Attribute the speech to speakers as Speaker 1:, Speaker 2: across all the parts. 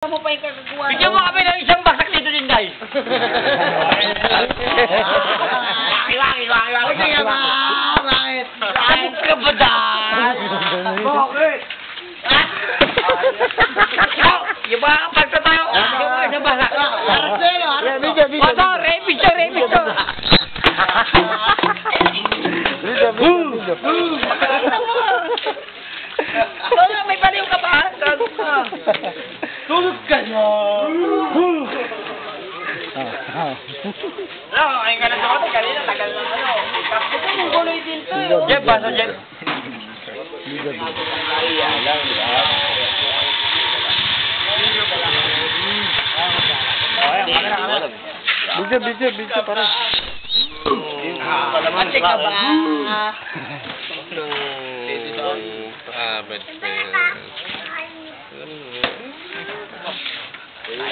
Speaker 1: Mo pa yung kagaguhan.
Speaker 2: Bigyan mo kami ng isang baksak dito din, guys.
Speaker 1: Waki. Kaya ba? Bakit?
Speaker 2: Sabog ka ba dyan?
Speaker 1: Bakit?
Speaker 2: Yung mga pagkatayo. Yung mga isang baksak.
Speaker 1: Aracelo.
Speaker 2: Oto, repito. Wala, may baliw ka ba?
Speaker 1: Tulog ka na.
Speaker 2: Ayun ka na sa kote, kanina tagal na ano.
Speaker 1: Ito mong guloy din to eh.
Speaker 2: Jeff, basta Jeff.
Speaker 3: Video, pare.
Speaker 1: Matik ka ba?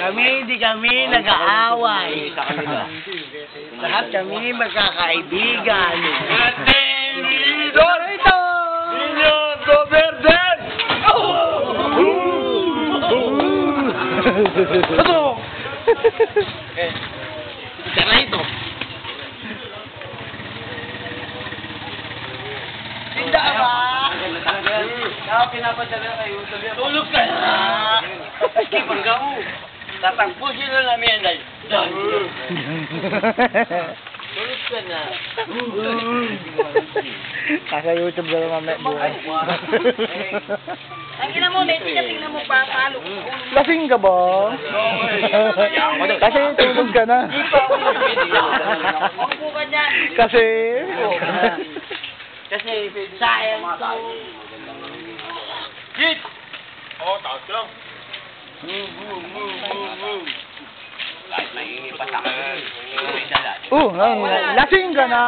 Speaker 1: Hindi kami nag-aaway. Lahat kami magkakaibigan.
Speaker 2: Dorito! Niño Verde! Ano? Tara ito.
Speaker 1: Tinda ka ba?
Speaker 2: Tulog ka na! Pagka mo, tatagpusin na namin yan dahil. Tulog ka na.
Speaker 3: Nasa YouTube na naman buhay.
Speaker 1: Ang ina mo, tingnan mo pa, palo.
Speaker 3: Lasing ka ba? Kasi tulog ka na.
Speaker 1: Opo ka dyan.
Speaker 3: Kasi...
Speaker 1: Kasi sayang to.
Speaker 2: Hit! Oo, taas ka lang. Kahit maingi pa sa akin.
Speaker 3: Lasing ka na.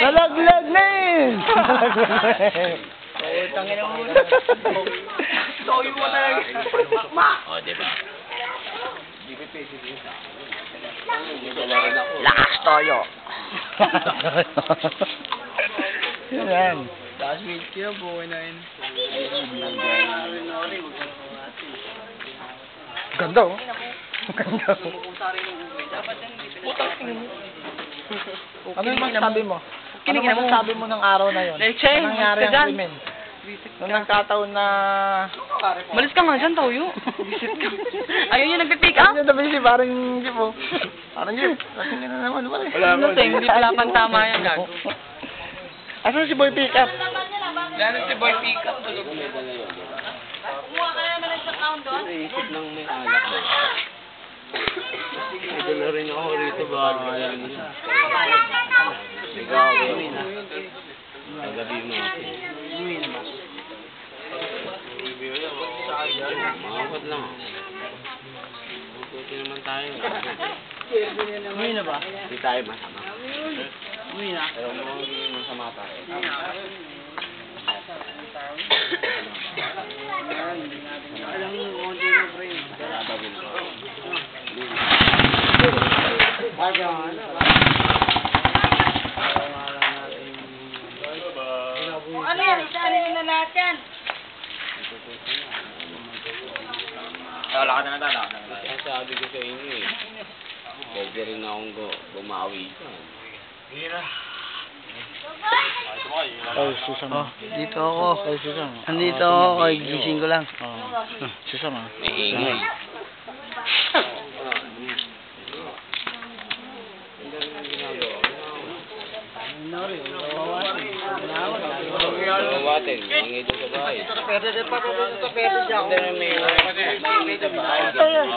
Speaker 3: Nalaglag na eh.
Speaker 1: Tangina mo. Soy mo talaga.
Speaker 2: O, diba?
Speaker 1: Lakas toyo.
Speaker 3: Yan.
Speaker 1: Last week yun, buhay na yun.
Speaker 3: Ganda oh. Ganda oh. Ano naman sabi mo? Ano naman sabi mo ng araw na yun? Ano nangyari ang krimen? Nung nagkataon na...
Speaker 1: Malis ka nga dyan, Toyo. Ayaw niya nagpipick up.
Speaker 3: Ano naman si parang jeep oh. Parang jeep. Lasing ka na naman.
Speaker 1: Ano tayo, hindi pala pantama yan, gago.
Speaker 3: Asan si Boy Pick Up?
Speaker 1: Lalo si Boy Pick Up. Kumuha ka na naman ng account doon?
Speaker 2: Naisip ng may alak na. Ito na rin ako rito ba? Ayan. Ikaw, gawin na. Nagabi mo ako. Makakot lang ako. Mabuti naman tayo.
Speaker 1: Umuwi na ba?
Speaker 2: Hindi tayo masama.
Speaker 1: Umuwi na.
Speaker 2: Pero masama tayo.
Speaker 1: Alam mo, konti na friend.
Speaker 2: Babagin ko.
Speaker 1: Ano yan? Isaanin na lahat yan.
Speaker 2: Lakad na tayo. Sabi ko sa inyo eh. Pwede rin akong bumawi ka.
Speaker 3: Ay, Susan.
Speaker 1: Dito ako.
Speaker 3: Ay, Susan.
Speaker 1: Andito ako. Gising ko lang.
Speaker 3: Susan ah.
Speaker 2: May ingay. Water, ingay doon sa bahay.
Speaker 1: Pwede pa ito sa pwede dyan.
Speaker 2: Hindi na may...
Speaker 1: Ayan.